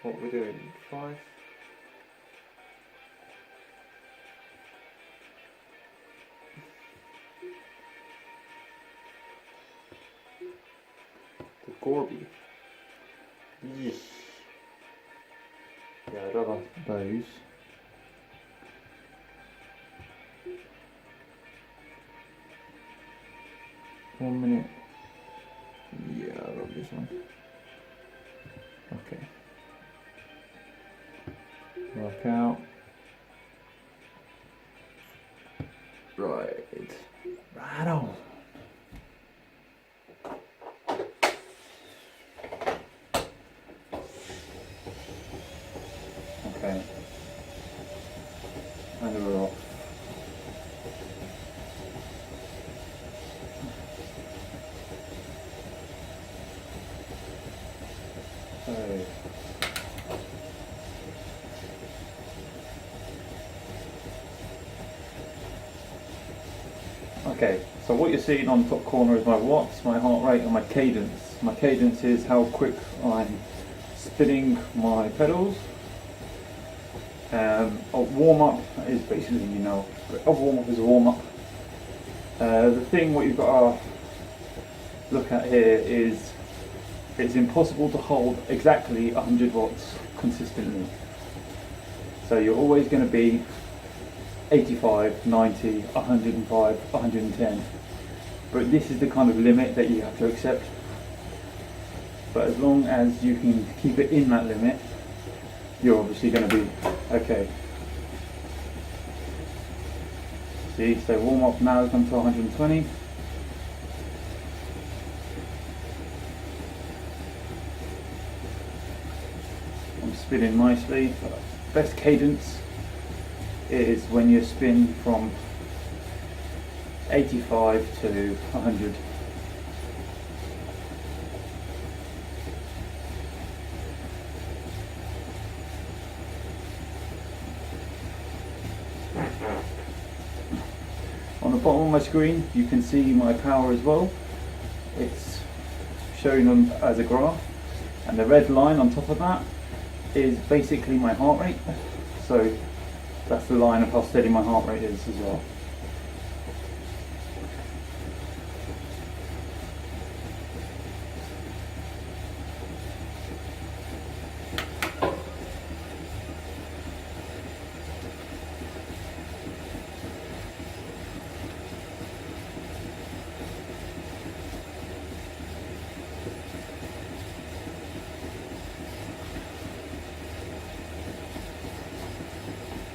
what we're doing, 5. The Gorby. Yeesh. Yeah, I'd rather those. One minute. Yeah, I love this one. Okay. Work out. Right. Right on. Okay. And we're off. So. Okay, so what you're seeing on the top corner is my watts, my heart rate and my cadence. My cadence is how quick I'm spinning my pedals. A warm-up is basically, you know, a warm-up is a warm-up. The thing what you've got to look at here is it's impossible to hold exactly 100 watts consistently. So you're always going to be 85, 90, 105, 110. But this is the kind of limit that you have to accept. But as long as you can keep it in that limit, you're obviously going to be okay. See, so warm up now has gone to 120. I'm spinning nicely. Best cadence is when you spin from 85 to 100. On the bottom of my screen you can see my power as well. It's shown on as a graph, and the red line on top of that is basically my heart rate. So that's the line of how steady my heart rate is as well.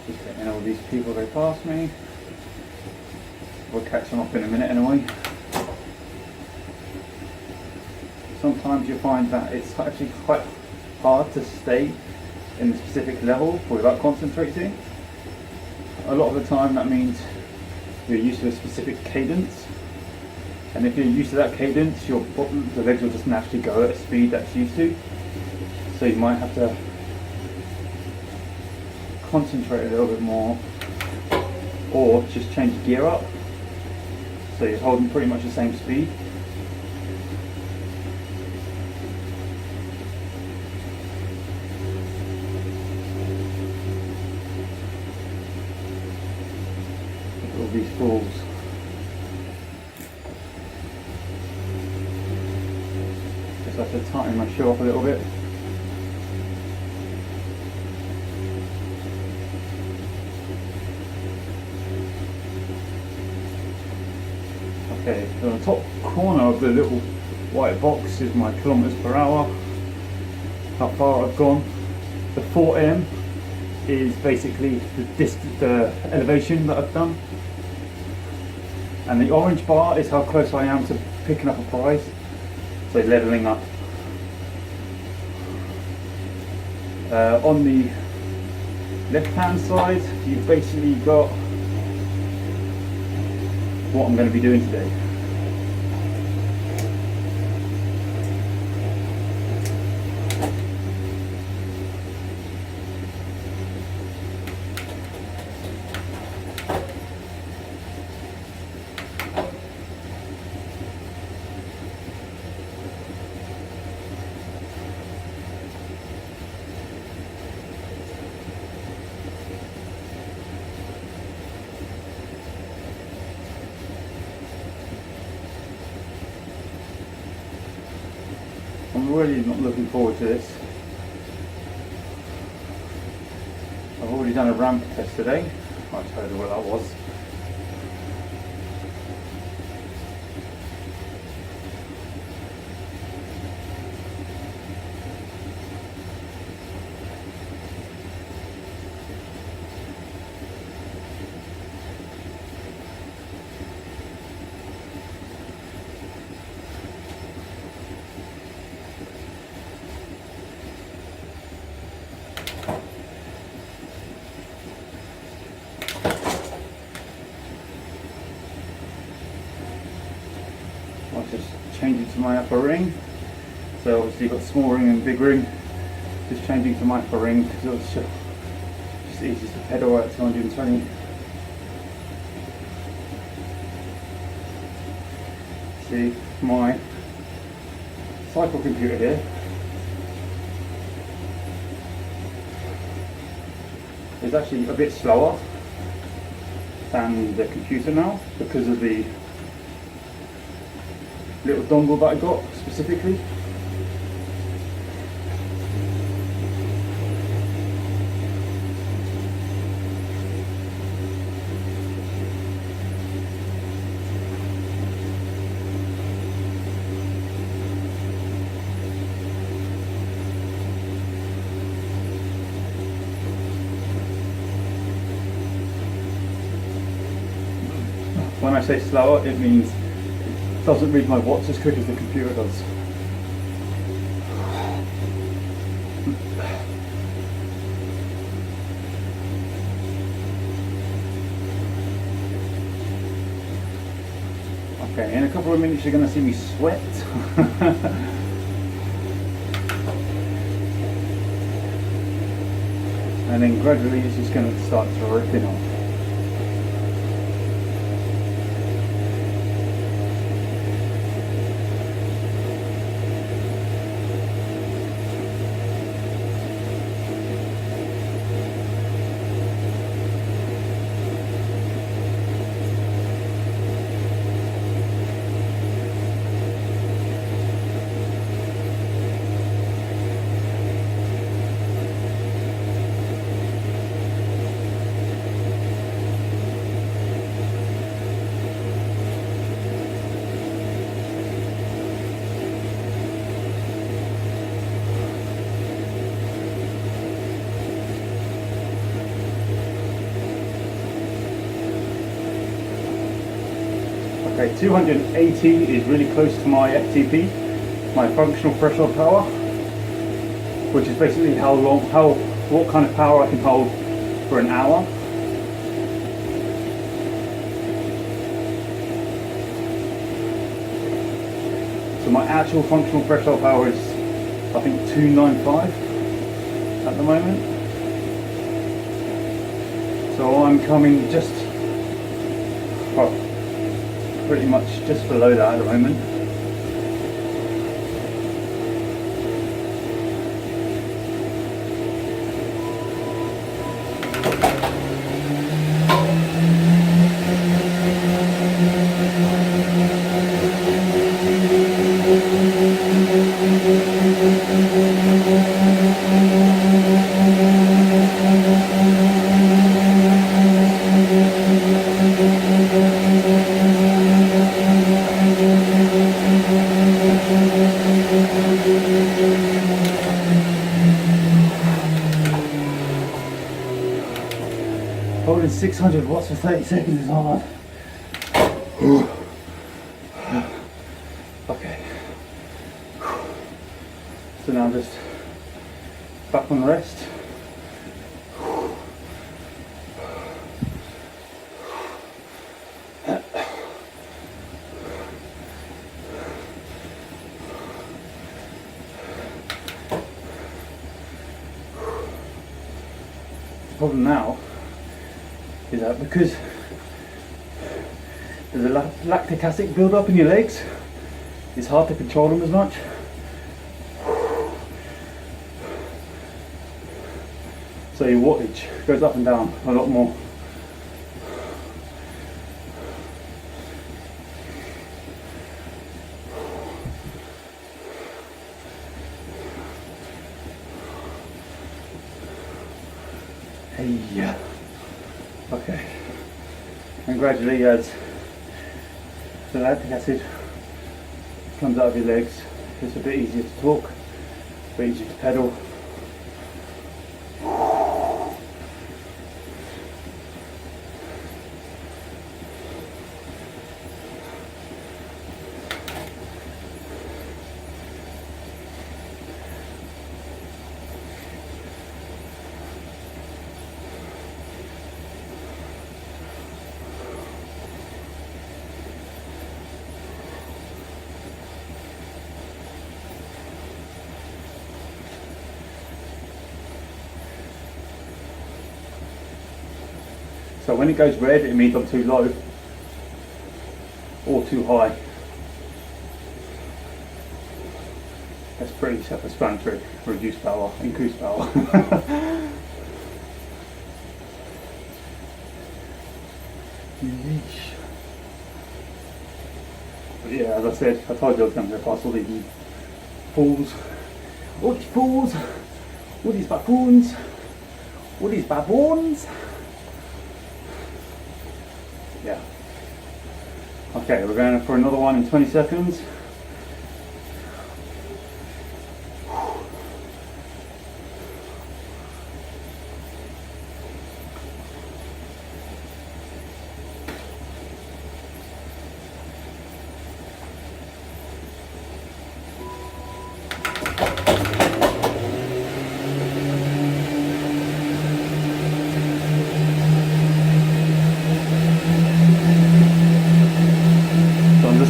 Just letting all these people go past me. We'll catch them up in a minute anyway. Sometimes you find that it's actually quite hard to stay in a specific level without concentrating. A lot of the time that means you're used to a specific cadence, and if you're used to that cadence, the legs will just naturally go at a speed that's used to. So you might have to concentrate a little bit more, or just change the gear up so you're holding pretty much the same speed. Look at all these fools. Just have to tighten my shoe up a little bit. Okay, so on the top corner of the little white box is my kilometers per hour, how far I've gone. The 4M is basically the elevation that I've done, and the orange bar is how close I am to picking up a prize, so leveling up. On the left hand side you've basically got what I'm going to be doing today. I'm really not looking forward to this. I've already done a ramp test today. I'll tell you what that was. I'll just change it to my upper ring. So obviously you've got small ring and big ring. Just changing to my upper ring because it was just easiest to pedal at 220. See my cycle computer here is actually a bit slower than the computer now because of the little dongle that I got specifically. When I say slower, it means it doesn't read my watts as quick as the computer does. Okay, in a couple of minutes you're going to see me sweat. And then gradually it's just going to start dripping off. Okay, 280 is really close to my FTP, my functional threshold power, which is basically what kind of power I can hold for an hour. So my actual functional threshold power is, I think, 295 at the moment. So I'm coming just, well, pretty much just below that at the moment. Holding 600 watts for 30 seconds is hard. Okay. So now I'm just back on rest. The problem now is that because there's a lactic acid build up in your legs, it's hard to control them as much. So your wattage goes up and down a lot more. Hey. Okay. And gradually, as the lactic acid comes out of your legs, it's a bit easier to talk, a bit easier to pedal. So when it goes red, it means I'm too low or too high. That's pretty self-explanatory. Reduce power, increase power. But yeah, as I said, I told you I was going to go past all these fools. All these fools, all these baboons, all these baboons. Yeah. Okay, we're going for another one in 20 seconds.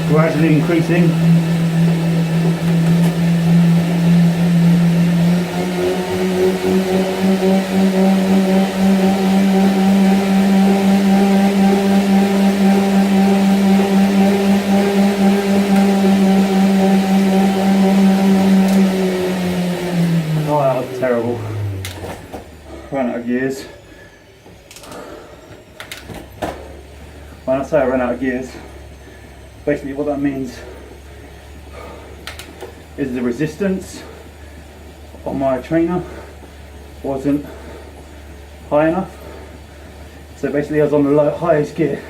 Gradually increasing. Oh, that was terrible. Ran out of gears. When I say I ran out of gears, basically what that means is the resistance on my trainer wasn't high enough. So basically I was on the lowest gear,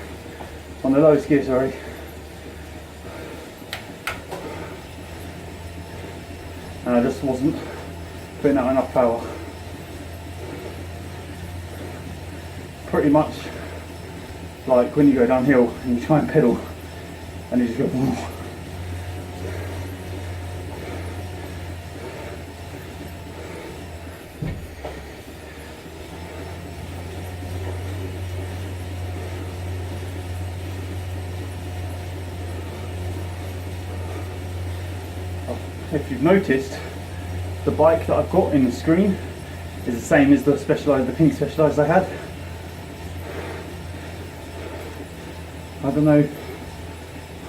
sorry. And I just wasn't putting out enough power. Pretty much like when you go downhill and you try and pedal and you just go boom. If you've noticed, the bike that I've got in the screen is the same as the pink Specialized I had. I don't know.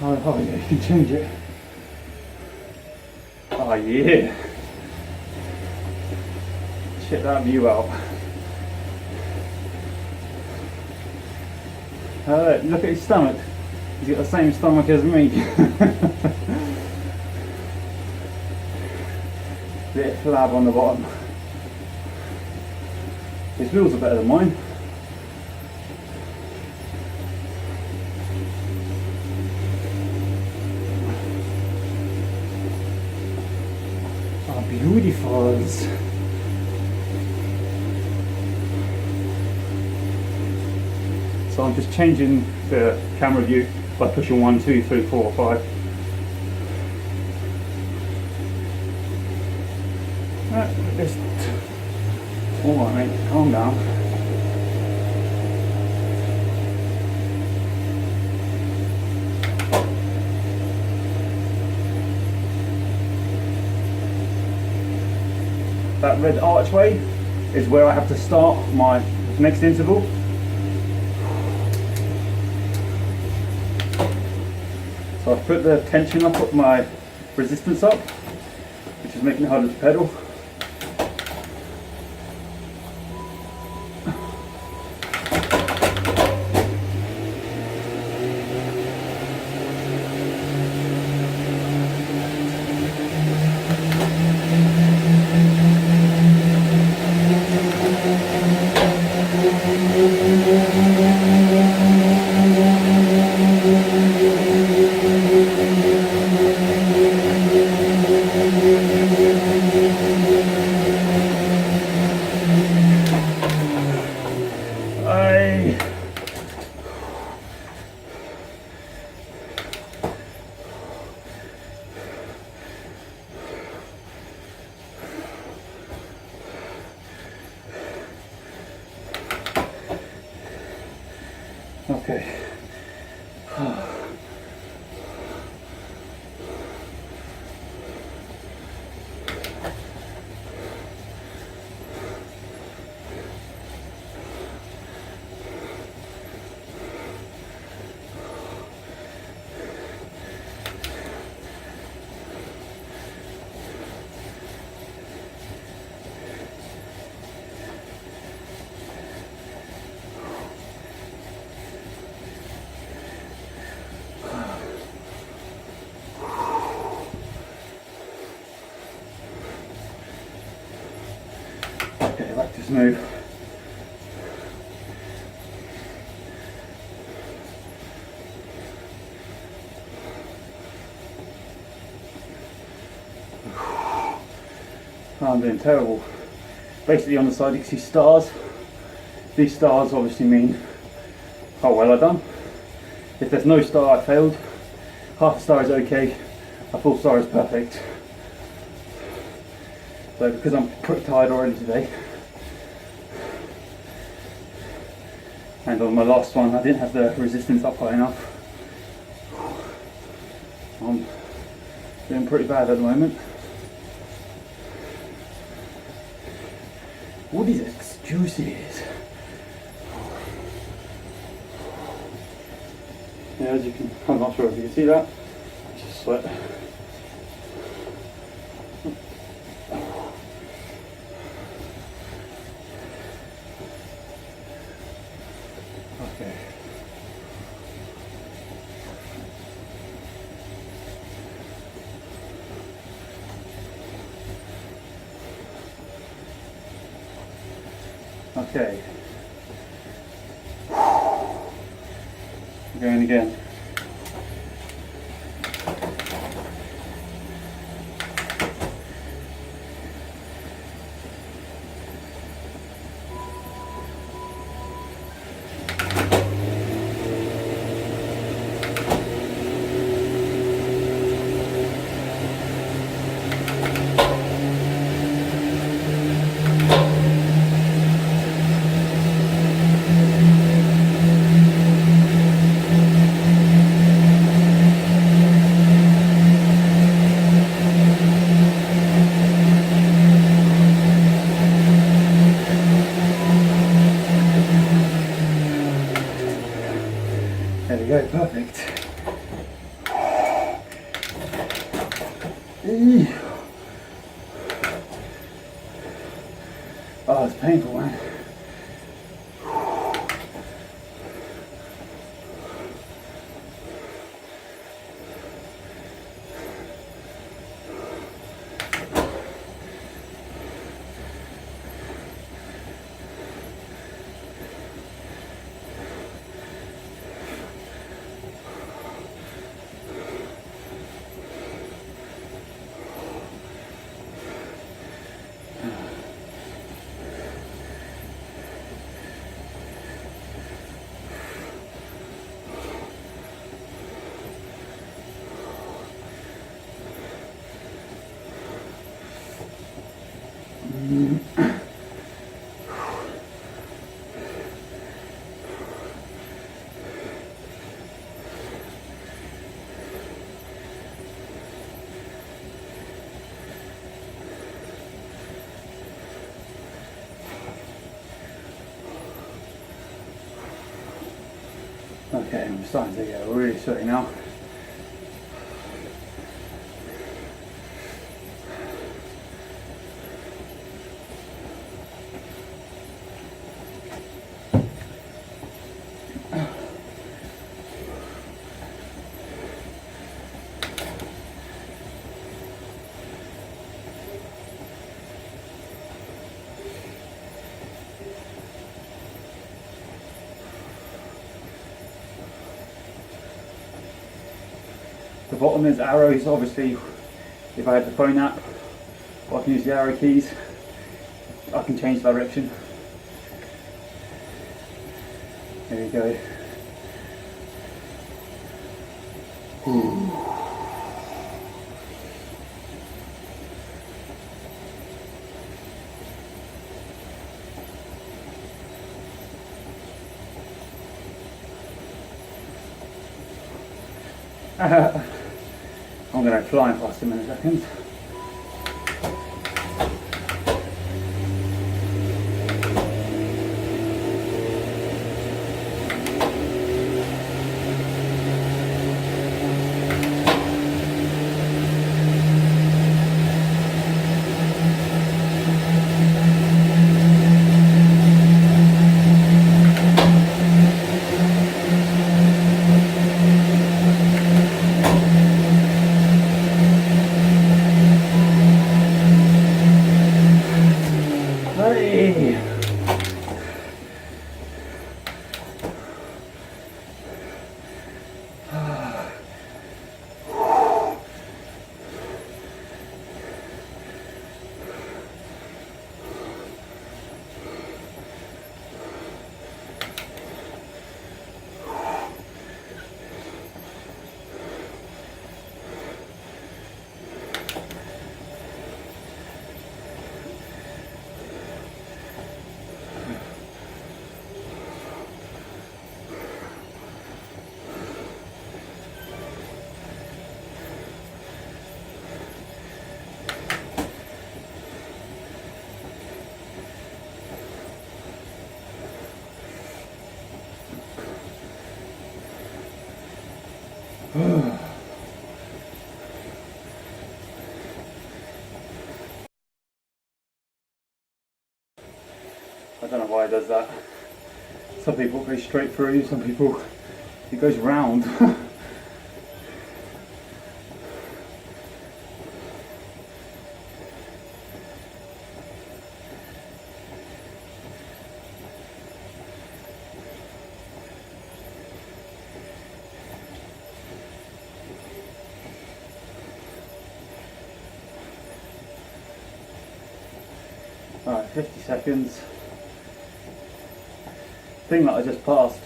Oh yeah, you can change it. Oh yeah. Check that view out. Look at his stomach. He's got the same stomach as me. Bit of flab on the bottom. His wheels are better than mine. Beautiful. So I'm just changing the camera view by pushing 1, 2, 3, 4, 5. Just alright mate, calm down. That red archway is where I have to start my next interval. So I've put the tension up, put my resistance up, which is making it harder to pedal. Okay. Okay, back to smooth. Oh, I'm doing terrible. Basically on the side you can see stars. These stars obviously mean how well I've done. If there's no star, I failed. Half a star is okay, a full star is perfect. So because I'm pretty tired already today, and on my last one I didn't have the resistance up high enough, I'm doing pretty bad at the moment. What is excuses? Yeah, as you can, I'm not sure if you can see that. It's just sweat. Okay. Okay. Going again. There we go, perfect. Oh, it's painful, man. Okay, I'm starting to get really sweaty now. The bottom is arrows. Obviously, if I had the phone app, I can use the arrow keys. I can change direction. There you go. I'm going to fly past him in a second. I don't know why it does that. Some people go straight through, some people it goes round. Alright, 50 seconds. Thing that I just passed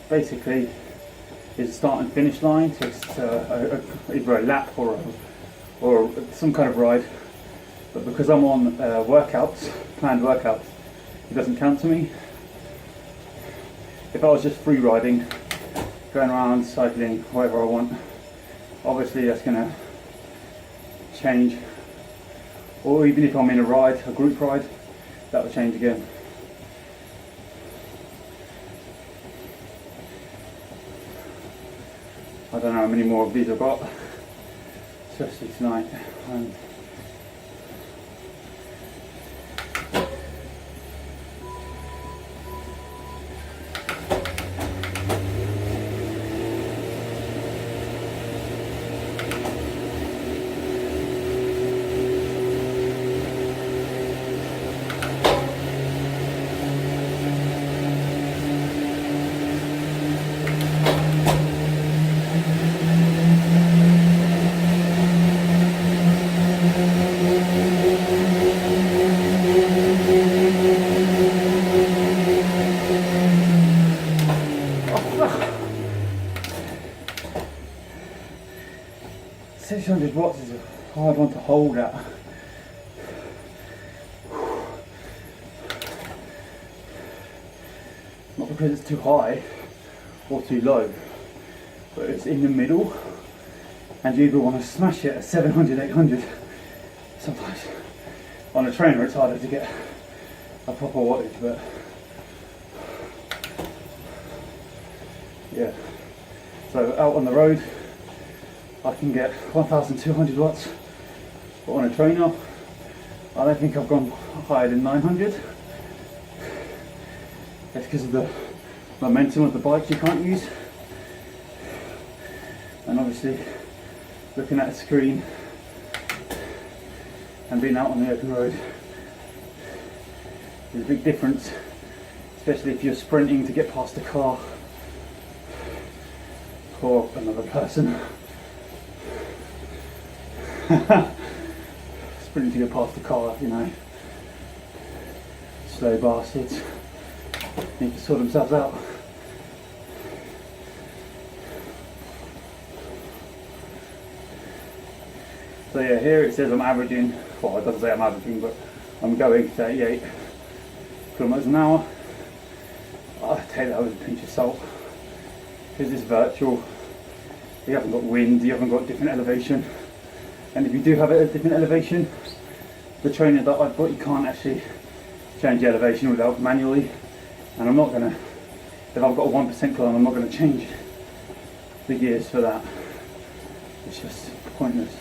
basically is a start and finish line, so it's either a lap or some kind of ride, but because I'm on workouts, planned workouts, it doesn't count to me. If I was just free riding, going around, cycling, whatever I want, obviously that's going to change, or even if I'm in a ride, a group ride, that will change again. I don't know how many more of these I've got, especially tonight. And watts is a hard one to hold at. Not because it's too high or too low, but it's in the middle, and you either want to smash it at 700, 800. Sometimes on a trainer it's harder to get a proper wattage, but yeah. So out on the road I can get 1,200 watts, but on a trainer I don't think I've gone higher than 900. That's because of the momentum of the bike you can't use, and obviously looking at a screen and being out on the open road, there's a big difference, especially if you're sprinting to get past a car or another person. Sprinting to get past the car, you know, slow bastards need to sort themselves out. So yeah, here it says I'm averaging, well it doesn't say I'm averaging, but I'm going 38 kilometers an hour. I take that with a pinch of salt because it's virtual you haven't got wind, you haven't got different elevation. And if you do have it at a different elevation, the trainer that I've got, you can't actually change the elevation without manually. And I'm not gonna, if I've got a 1% climb, I'm not gonna change the gears for that. It's just pointless.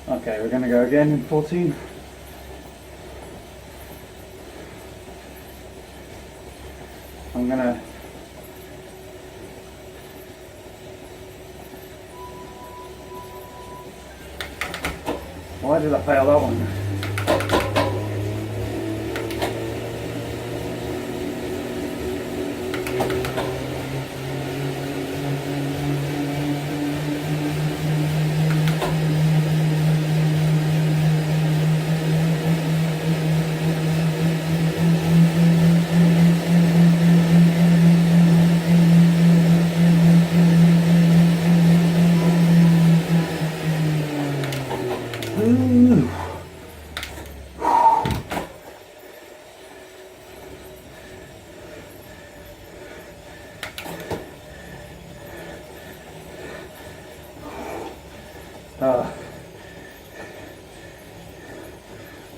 Okay, we're gonna go again in 14. I'm gonna why did I fail that one?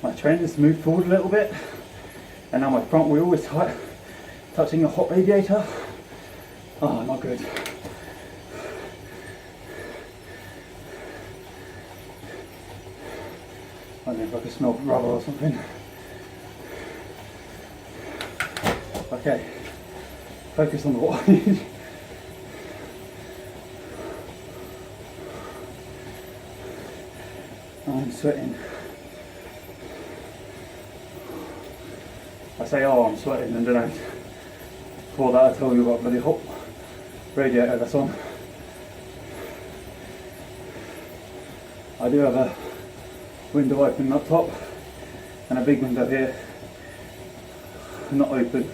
My trainer's moved forward a little bit, and now my front wheel is touching the hot radiator. Oh, not good. I don't know if I can smell rubber or something. Okay, focus on the wattage. I'm sweating. I say, oh, I'm sweating, and then before that I told you about the hot radiator that's on. I do have a window open up top and a big window here, not open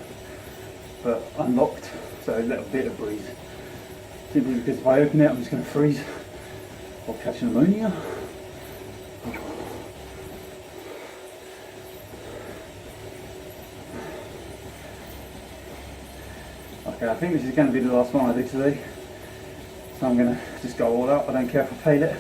but unlocked, so a little bit of breeze. Simply because if I open it I'm just going to freeze or catch pneumonia. Okay, I think this is going to be the last one I do today, so I'm going to just go all out. I don't care if I fail it.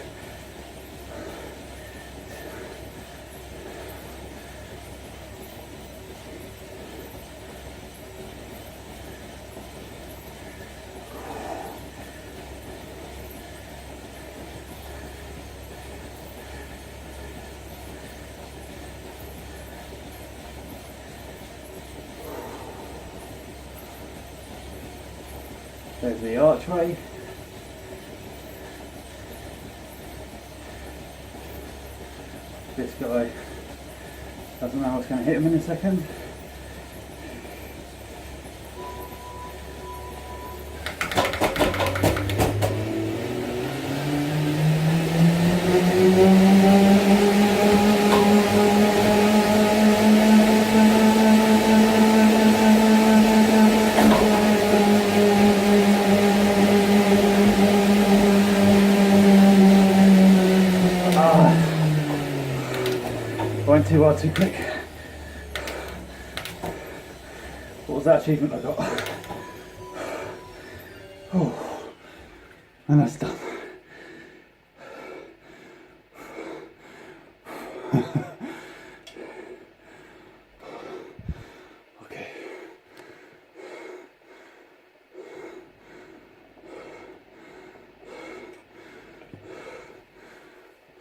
There's the archway. This guy doesn't know what's going to hit him in a second. Went too hard too quick. What was that achievement I got? Oh, and that's done. Okay.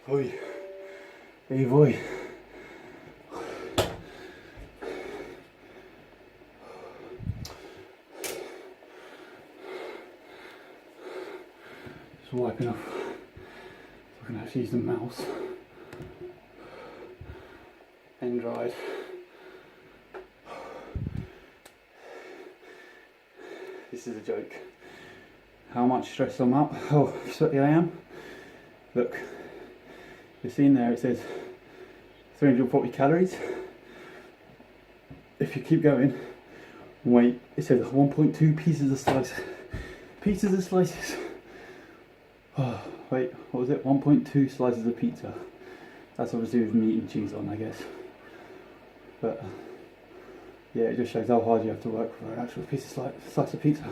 Oi. Hey boy. Just wiping off so I can actually use the mouse. End dried. This is a joke. How much stress I'm up. Oh, sweaty I am. Look, you've seen there it says 340 calories. If you keep going, wait, it says 1.2 pieces of slice. Pieces of slices. Oh, wait, what was it? 1.2 slices of pizza. That's obviously with meat and cheese on, I guess. But yeah, it just shows how hard you have to work for an actual slice of pizza.